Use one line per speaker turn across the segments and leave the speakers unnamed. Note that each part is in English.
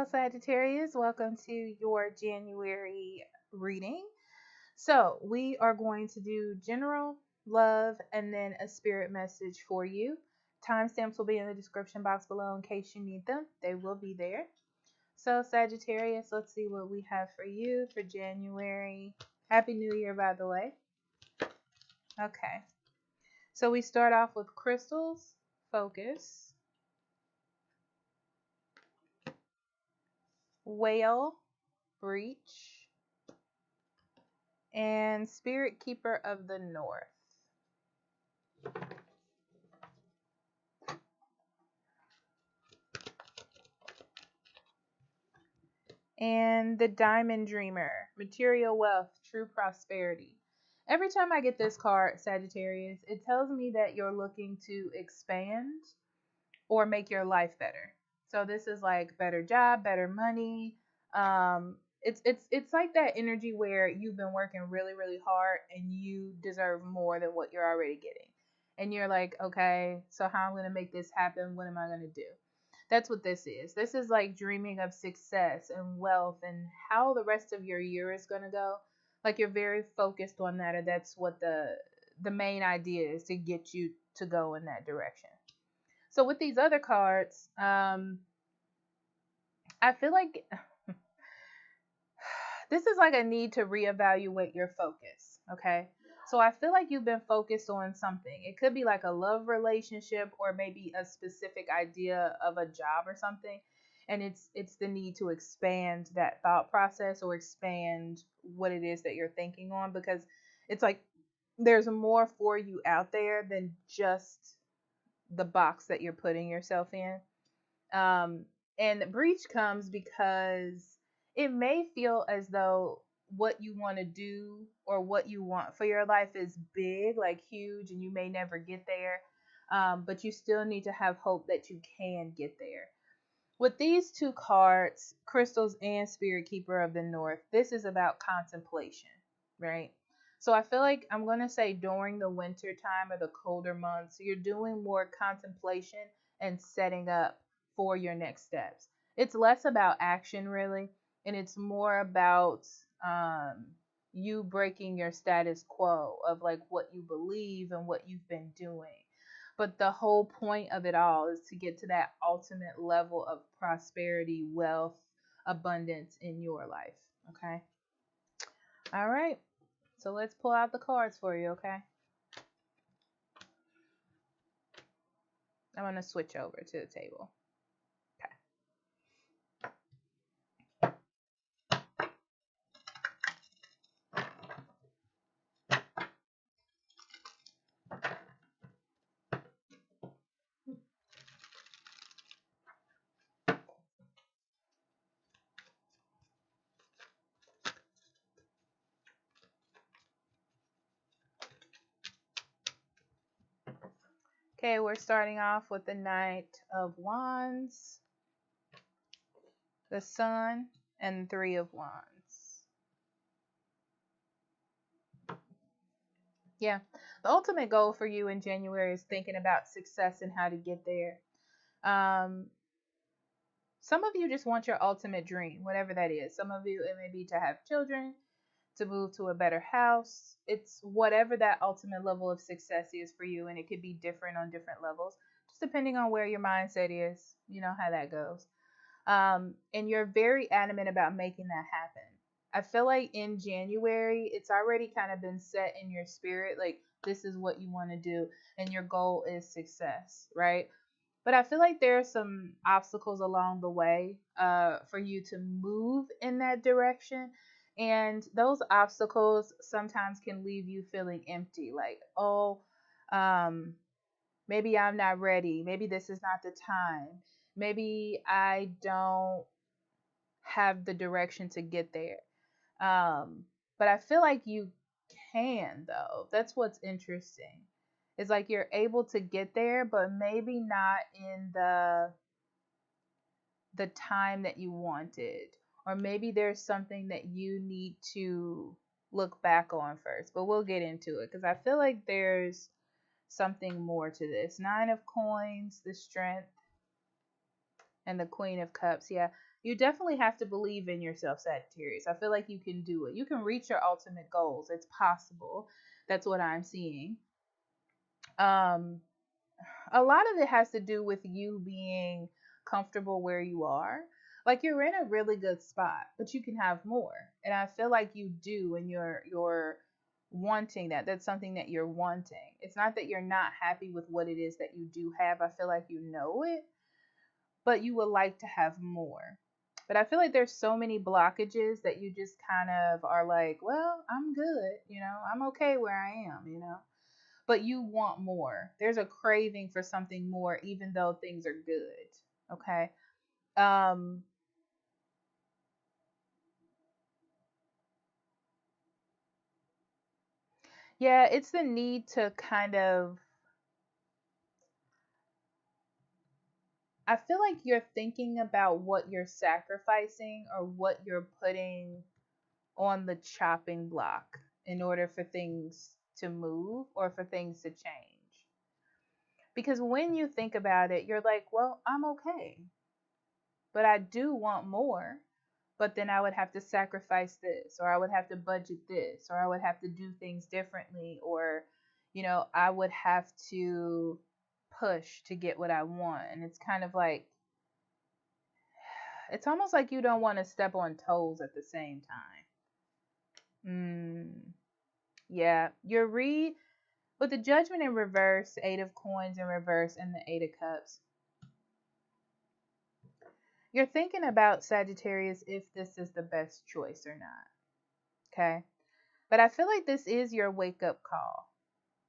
Hello, Sagittarius. Welcome to your January reading. So, we are going to do general, love, and then a spirit message for you. Timestamps will be in the description box below in case you need them. They will be there. So, Sagittarius, let's see what we have for you for January. Happy New Year, by the way. Okay. So, we start off with crystals, focus, whale, breach, and Spirit Keeper of the North. And the Diamond Dreamer, Material Wealth, True Prosperity. Every time I get this card, Sagittarius, it tells me that you're looking to expand or make your life better. So this is like better job, better money. It's like that energy where you've been working really, really hard and you deserve more than what you're already getting. And you're like, okay, so how am I going to make this happen? What am I going to do? That's what this is. This is like dreaming of success and wealth and how the rest of your year is going to go. Like you're very focused on that, or that's what the main idea is, to get you to go in that direction. So with these other cards, I feel like this is like a need to reevaluate your focus, okay? So I feel like you've been focused on something. It could be like a love relationship or maybe a specific idea of a job or something. And it's the need to expand that thought process or expand what it is that you're thinking on, because it's like there's more for you out there than just the box that you're putting yourself in. And the breach comes because it may feel as though what you want to do or what you want for your life is big, like huge, and you may never get there. But you still need to have hope that you can get there. With these two cards, Crystals and Spirit Keeper of the North, this is about contemplation, right? So I feel like I'm going to say during the winter time or the colder months, you're doing more contemplation and setting up for your next steps. It's less about action, really, and it's more about you breaking your status quo of like what you believe and what you've been doing. But the whole point of it all is to get to that ultimate level of prosperity, wealth, abundance in your life. Okay. All right. So let's pull out the cards for you. Okay. I'm going to switch over to the table. Okay, we're starting off with the Knight of Wands, the Sun, and Three of Wands. Yeah, the ultimate goal for you in January is thinking about success and how to get there. Um, some of you just want your ultimate dream, whatever that is. Some of you, it may be to have children, to move to a better house. It's whatever that ultimate level of success is for you, and it could be different on different levels, just depending on where your mindset is. You know how that goes. And you're very adamant about making that happen. I feel like in January, it's already kind of been set in your spirit, like this is what you want to do, and your goal is success, right? But I feel like there are some obstacles along the way for you to move in that direction. And those obstacles sometimes can leave you feeling empty, like, oh, um, maybe I'm not ready. Maybe this is not the time. Maybe I don't have the direction to get there. But I feel like you can, though. That's what's interesting. It's like you're able to get there, but maybe not in the time that you wanted. Or maybe there's something that you need to look back on first. But we'll get into it because I feel like there's something more to this. Nine of Coins, the Strength, and the Queen of Cups. Yeah, You definitely have to believe in yourself, Sagittarius. I feel like you can do it. You can reach your ultimate goals. It's possible. That's what I'm seeing. Um, a lot of it has to do with you being comfortable where you are. Like you're in a really good spot, but you can have more. And I feel like you do, and you're wanting that. That's something that you're wanting. It's not that you're not happy with what it is that you do have. I feel like you know it, but you would like to have more. But I feel like there's so many blockages that you just kind of are like, well, I'm good, I'm okay where I am. But you want more. There's a craving for something more, even though things are good. Okay. Um, yeah, it's the need to kind of, I feel like you're thinking about what you're sacrificing or what you're putting on the chopping block in order for things to move or for things to change. Because when you think about it, you're like, well, I'm okay, but I do want more. But then I would have to sacrifice this, or I would have to budget this, or I would have to do things differently, or, I would have to push to get what I want. And it's kind of like, it's almost like you don't want to step on toes at the same time. Yeah, with the Judgment in reverse, Eight of Coins in reverse, and the Eight of Cups. You're thinking about, Sagittarius, if this is the best choice or not. Okay. But I feel like this is your wake up call,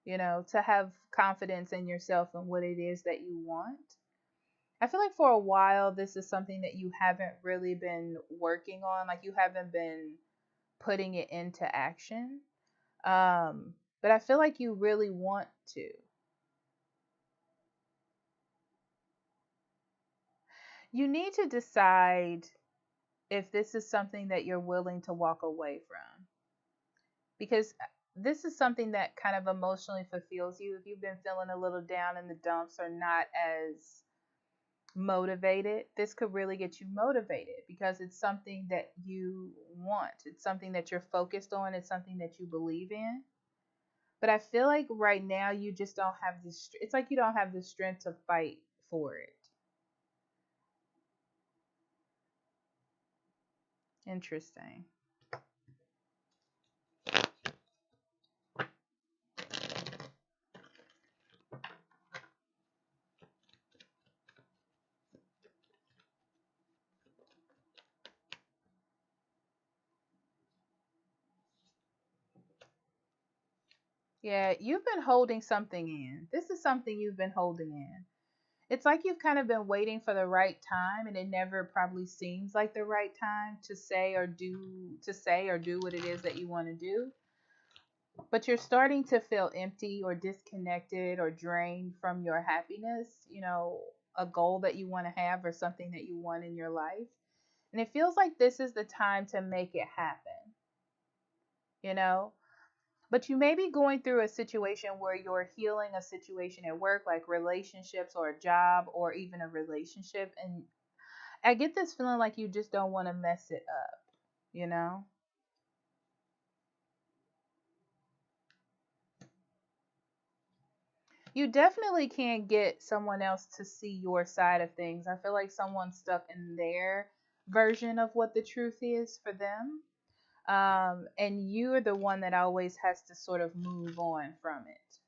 to have confidence in yourself and what it is that you want. I feel like for a while, this is something that you haven't really been working on. Like you haven't been putting it into action. But I feel like you really want to. You need to decide if this is something that you're willing to walk away from. Because this is something that kind of emotionally fulfills you. If you've been feeling a little down in the dumps or not as motivated, this could really get you motivated because it's something that you want. It's something that you're focused on. It's something that you believe in. But I feel like right now you just don't have this. It's like you don't have the strength to fight for it. Interesting. Yeah, you've been holding something in. This is something you've been holding in. It's like you've kind of been waiting for the right time, and it never probably seems like the right time to say or do what it is that you want to do. But you're starting to feel empty or disconnected or drained from your happiness, a goal that you want to have or something that you want in your life. And it feels like this is the time to make it happen, you know? But you may be going through a situation where you're healing a situation at work, like relationships or a job or even a relationship. And I get this feeling like you just don't want to mess it up, you know? You definitely can't get someone else to see your side of things. I feel like someone's stuck in their version of what the truth is for them. And you're the one that always has to sort of move on from it.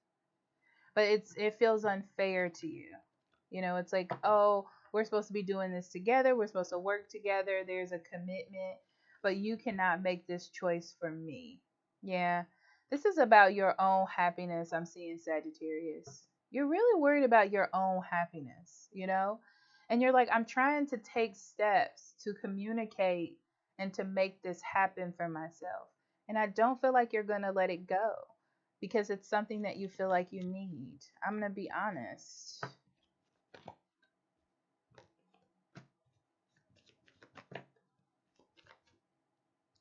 But it feels unfair to you. It's like, oh, we're supposed to be doing this together. We're supposed to work together. There's a commitment, but you cannot make this choice for me. Yeah. This is about your own happiness. I'm seeing, Sagittarius. You're really worried about your own happiness. And you're like, I'm trying to take steps to communicate and to make this happen for myself. And I don't feel like you're going to let it go because it's something that you feel like you need. I'm going to be honest.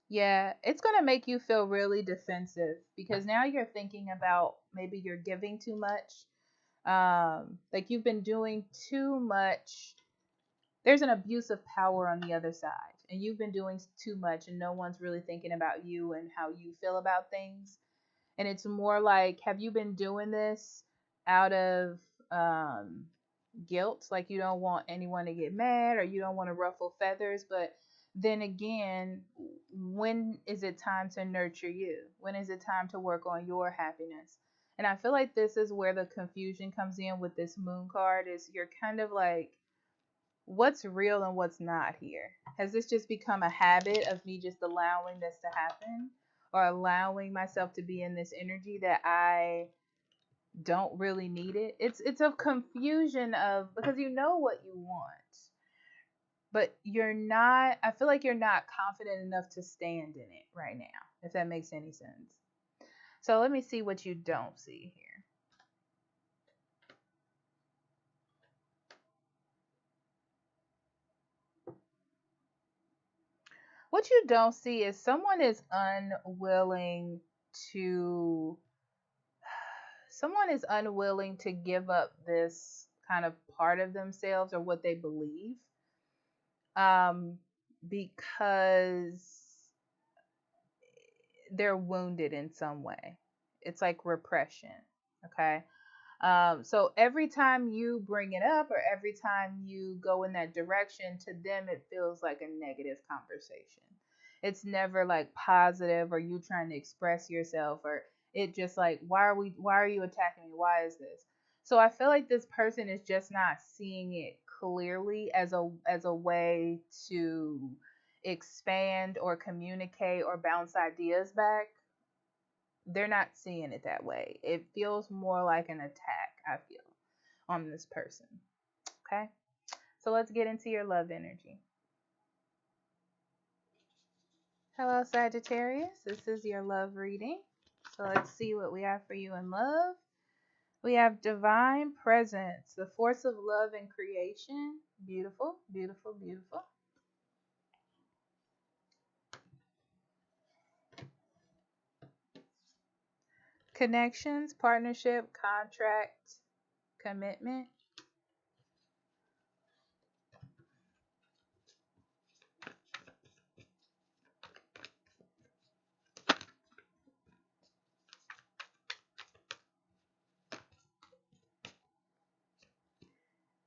Yeah, it's going to make you feel really defensive because now you're thinking about maybe you're giving too much. Like you've been doing too much there's an abuse of power on the other side, and you've been doing too much, and no one's really thinking about you and how you feel about things. And it's more like, have you been doing this out of um, guilt? Like you don't want anyone to get mad or you don't want to ruffle feathers. But then again, when is it time to nurture you? When is it time to work on your happiness? And I feel like this is where the confusion comes in with this moon card, is you're kind of like, what's real and what's not here? Has this just become a habit of me just allowing this to happen, or allowing myself to be in this energy that I don't really need it? It's a confusion of, because you know what you want, but you're not, I feel like you're not confident enough to stand in it right now, if that makes any sense. So let me see what you don't see here. What you don't see is someone is unwilling to give up this kind of part of themselves or what they believe, um, because they're wounded in some way. It's like repression. Okay. So every time you bring it up or every time you go in that direction, to them it feels like a negative conversation. It's never like positive, or you trying to express yourself, or it just like, why are you attacking me? Why is this? So I feel like this person is just not seeing it clearly as a way to expand or communicate or bounce ideas back. They're not seeing it that way. It feels more like an attack, I feel, on this person. Okay? So let's get into your love energy. Hello, Sagittarius. This is your love reading. So let's see what we have for you in love. We have divine presence, the force of love and creation. Beautiful, beautiful, beautiful. Connections, partnership, contract, commitment.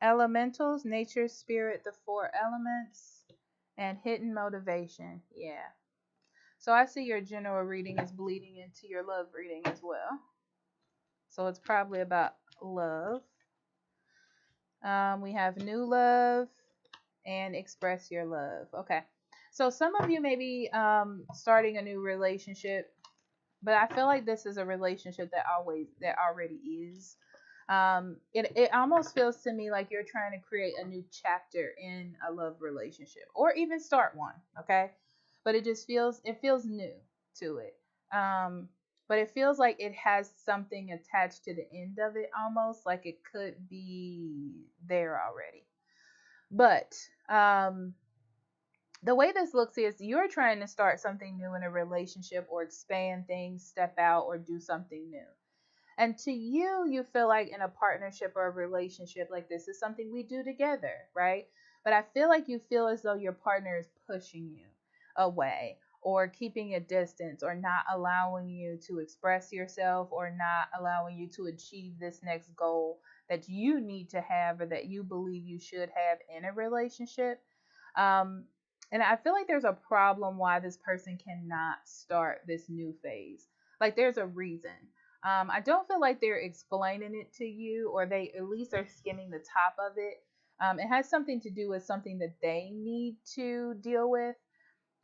Elementals, nature, spirit, the four elements, and hidden motivation. Yeah. So I see your general reading is bleeding into your love reading as well. So it's probably about love. We have new love and express your love. Okay. So some of you may be starting a new relationship, but I feel like this is a relationship that already is. It almost feels to me like you're trying to create a new chapter in a love relationship, or even start one. Okay, but it feels new to it. But it feels like it has something attached to the end of it, almost like it could be there already. But the way this looks is you're trying to start something new in a relationship, or expand things, step out, or do something new. And to you, you feel like in a partnership or a relationship, like this is something we do together, right? But I feel like you feel as though your partner is pushing you away, or keeping a distance, or not allowing you to express yourself, or not allowing you to achieve this next goal that you need to have, or that you believe you should have in a relationship. Um, and I feel like there's a problem why this person cannot start this new phase. Like there's a reason. I don't feel like they're explaining it to you, or they at least are skimming the top of it. It has something to do with something that they need to deal with.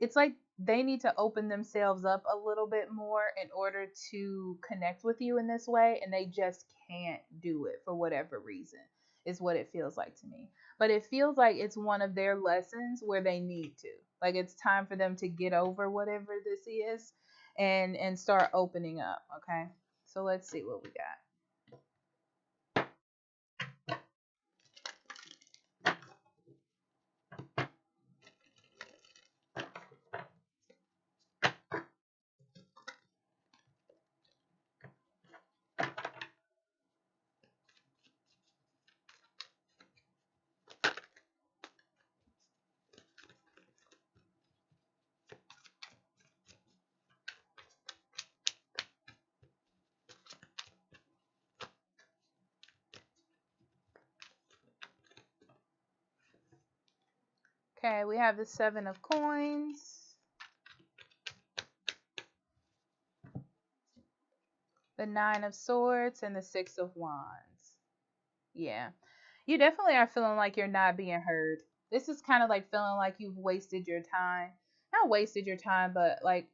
It's like they need to open themselves up a little bit more in order to connect with you in this way, and they just can't do it for whatever reason, is what it feels like to me. But it feels like it's one of their lessons where they need to. Like it's time for them to get over whatever this is, and start opening up, okay? So let's see what we got. Okay, we have the 7 of coins, the 9 of swords, and the 6 of wands. Yeah. You definitely are feeling like you're not being heard. This is kind of like feeling like you've wasted your time. Not wasted your time, but like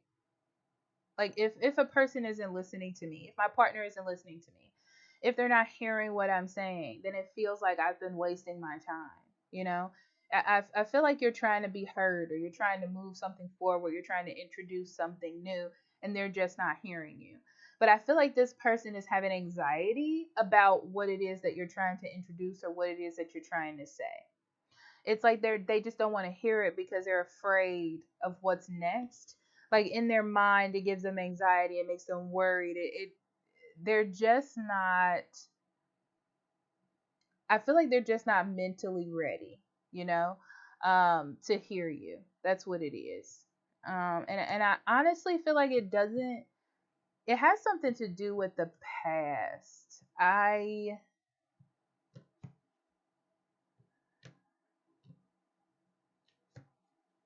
if a person isn't listening to me, if my partner isn't listening to me, if they're not hearing what I'm saying, then it feels like I've been wasting my time. You know, I feel like you're trying to be heard, or you're trying to move something forward, you're trying to introduce something new, and they're just not hearing you. But I feel like this person is having anxiety about what it is that you're trying to introduce, or what it is that you're trying to say. It's like they just don't want to hear it because they're afraid of what's next. Like in their mind, it gives them anxiety, it makes them worried. They're just not. I feel like they're just not mentally ready, you know, to hear you. That's what it is. And I honestly feel like it doesn't. It has something to do with the past.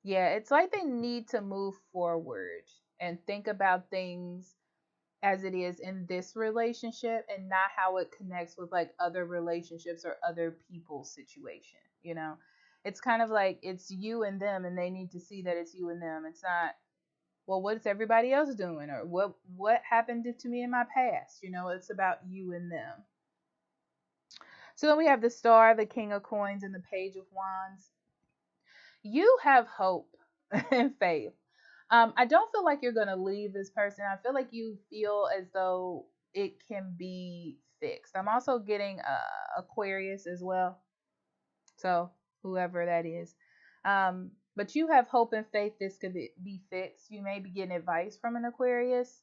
Yeah, it's like they need to move forward and think about things as it is in this relationship, and not how it connects with like other relationships or other people's situation, you know. It's kind of like it's you and them, and they need to see that it's you and them. It's not, well, what's everybody else doing, or what happened to me in my past, you know. It's about you and them. So then we have the star, the king of coins, and the page of wands. You have hope and faith. I don't feel like you're gonna leave this person. I feel like you feel as though it can be fixed. I'm also getting Aquarius as well. So whoever that is. But you have hope and faith this could be fixed. You may be getting advice from an Aquarius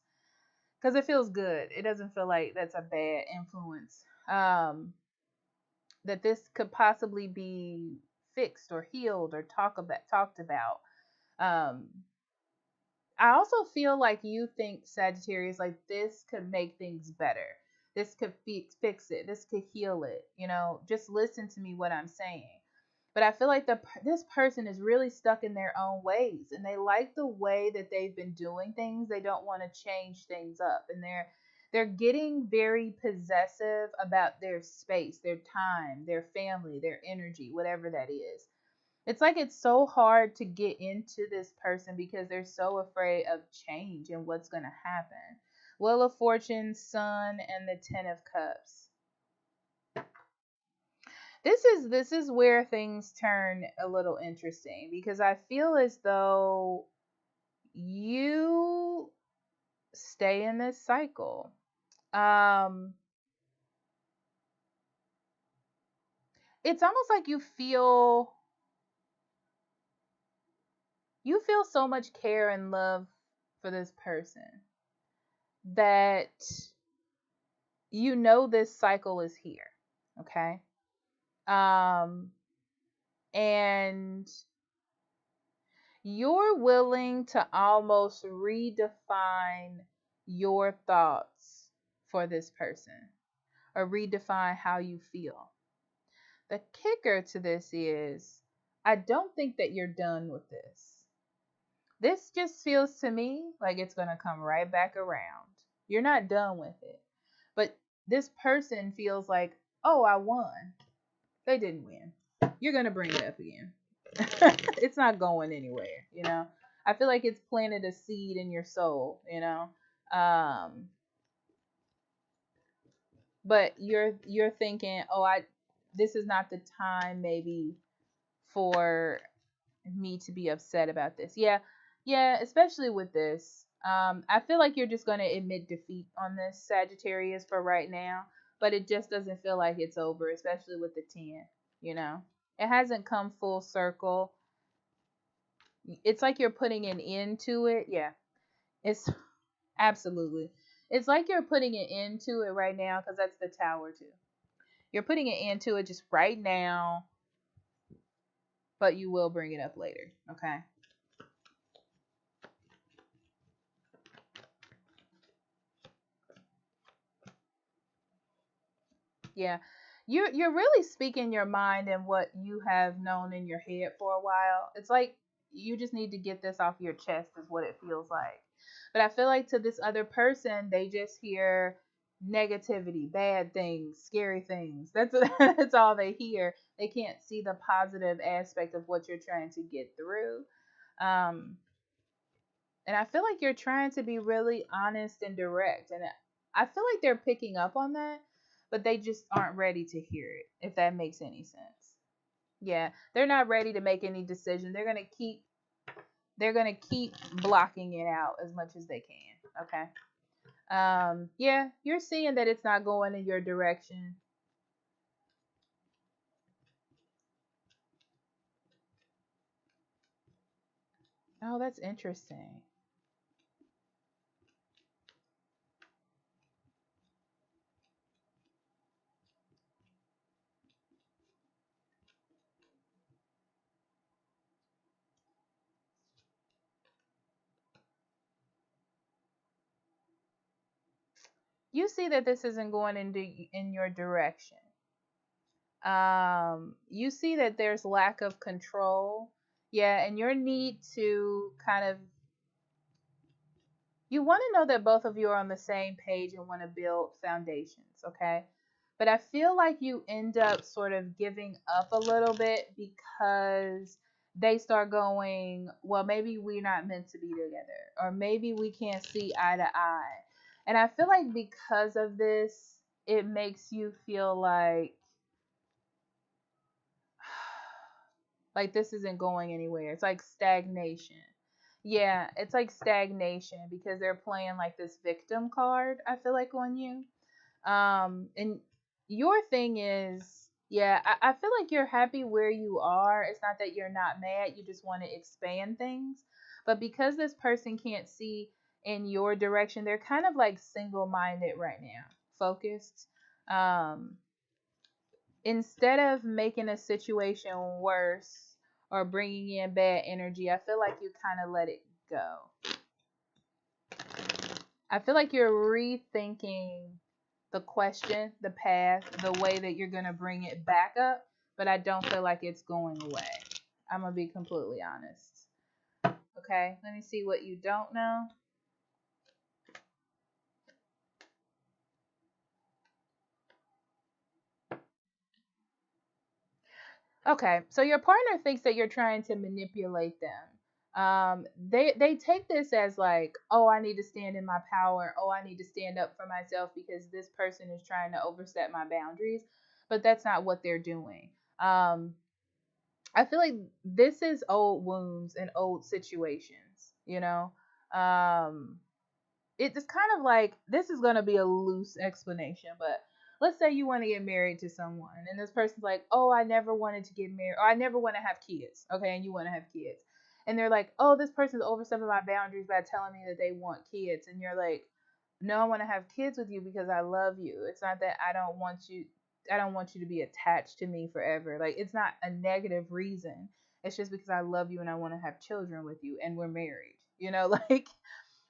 because it feels good. It doesn't feel like that's a bad influence. That this could possibly be fixed or healed or talked about. Um, I also feel like you think, Sagittarius, like this could make things better. This could fix it. This could heal it. You know, just listen to me what I'm saying. But I feel like this person is really stuck in their own ways, and they like the way that they've been doing things. They don't want to change things up, and they're getting very possessive about their space, their time, their family, their energy, whatever that is. It's like it's so hard to get into this person because they're so afraid of change and what's going to happen. Wheel of Fortune, Sun, and the Ten of Cups. This is where things turn a little interesting, because I feel as though you stay in this cycle. Um it's almost like you feel so much care and love for this person that you know this cycle is here. Okay. um and you're willing to almost redefine your thoughts for this person, or redefine how you feel. The kicker to this is, I don't think that you're done with this. This just feels to me like it's going to come right back around. You're not done with it. But this person feels like, oh, I won. They didn't win. You're going to bring it up again. It's not going anywhere, you know? I feel like it's planted a seed in your soul, you know? Um, but you're thinking, oh, this is not the time maybe for me to be upset about this. Yeah, especially with this. I feel like you're just gonna admit defeat on this, Sagittarius, for right now, but it just doesn't feel like it's over, especially with the 10, you know. It hasn't come full circle. It's like you're putting an end to it. Yeah. It's absolutely. It's like you're putting an end to it right now, because that's the tower too. You're putting an end to it just right now, but you will bring it up later. Okay. Yeah. you're really speaking your mind and what you have known in your head for a while. It's like you just need to get this off your chest is what it feels like. But I feel like to this other person, they just hear negativity, bad things, scary things. That's all they hear. They can't see the positive aspect of what you're trying to get through. Um, and I feel like you're trying to be really honest and direct. And I feel like they're picking up on that, but they just aren't ready to hear it, if that makes any sense. Yeah, they're not ready to make any decision. They're gonna keep blocking it out as much as they can. Okay. Yeah, you're seeing that it's not going in your direction. Oh, that's interesting. You see that this isn't going in your direction. You see that there's lack of control. Yeah, and your need to kind of, you want to know that both of you are on the same page and want to build foundations, okay? But I feel like you end up sort of giving up a little bit because they start going, well, maybe we're not meant to be together, or maybe we can't see eye to eye. And I feel like because of this, it makes you feel like this isn't going anywhere. It's like stagnation. Yeah, it's like stagnation because they're playing like this victim card, I feel like, on you. And your thing is, yeah, I feel like you're happy where you are. It's not that you're not mad, you just want to expand things. But because this person can't see in your direction, they're kind of like single minded right now, focused. Um, Instead of making a situation worse or bringing in bad energy, I feel like you kind of let it go. I feel like you're rethinking the question, the path, the way that you're going to bring it back up, but I don't feel like it's going away. I'm going to be completely honest. Okay, let me see what you don't know. Okay, so your partner thinks that you're trying to manipulate them. They take this as like, oh, I need to stand in my power. Oh, I need to stand up for myself because this person is trying to overstep my boundaries. But that's not what they're doing. Um, I feel like this is old wounds and old situations. Um, it's kind of like, this is going to be a loose explanation, but let's say you want to get married to someone and this person's like, oh, I never wanted to get married, or I never want to have kids. Okay, and you want to have kids, and they're like, oh, this person's overstepping my boundaries by telling me that they want kids, and you're like, no, I want to have kids with you because I love you. It's not that I don't want you to be attached to me forever. Like, it's not a negative reason. It's just because I love you and I want to have children with you and we're married. Like,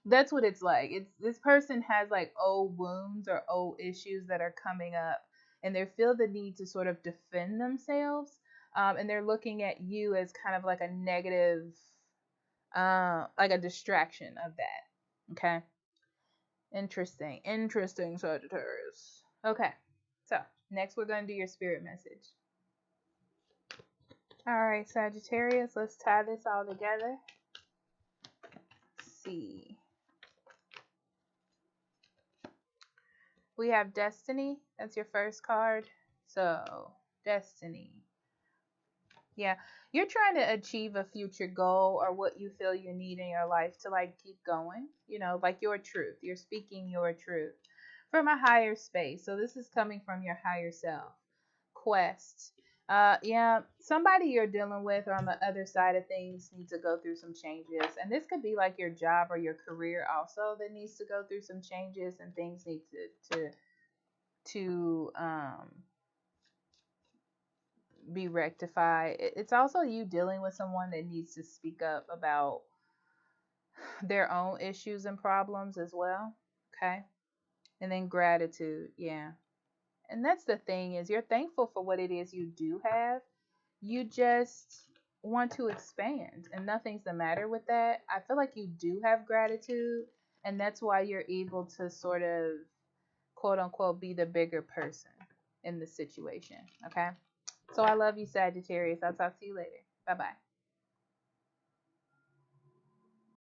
that's what it's like. It's, this person has like old wounds or old issues that are coming up, and they feel the need to sort of defend themselves. And they're looking at you as kind of like a negative, like a distraction of that. Okay. Interesting, Sagittarius. Okay. So next, we're going to do your spirit message. All right, Sagittarius. Let's tie this all together. Let's see. We have Destiny. That's your first card. So, Destiny. Yeah, you're trying to achieve a future goal or what you feel you need in your life to like keep going, like your truth. You're speaking your truth from a higher space. So, this is coming from your higher self. Quest. Yeah, somebody you're dealing with or on the other side of things needs to go through some changes. And this could be like your job or your career also that needs to go through some changes, and things need to be rectified. It's also you dealing with someone that needs to speak up about their own issues and problems as well. Okay. And then gratitude. Yeah. And that's the thing, is you're thankful for what it is you do have. You just want to expand, and nothing's the matter with that. I feel like you do have gratitude, and that's why you're able to sort of, quote unquote, be the bigger person in the situation. Okay. So I love you, Sagittarius. I'll talk to you later. Bye bye.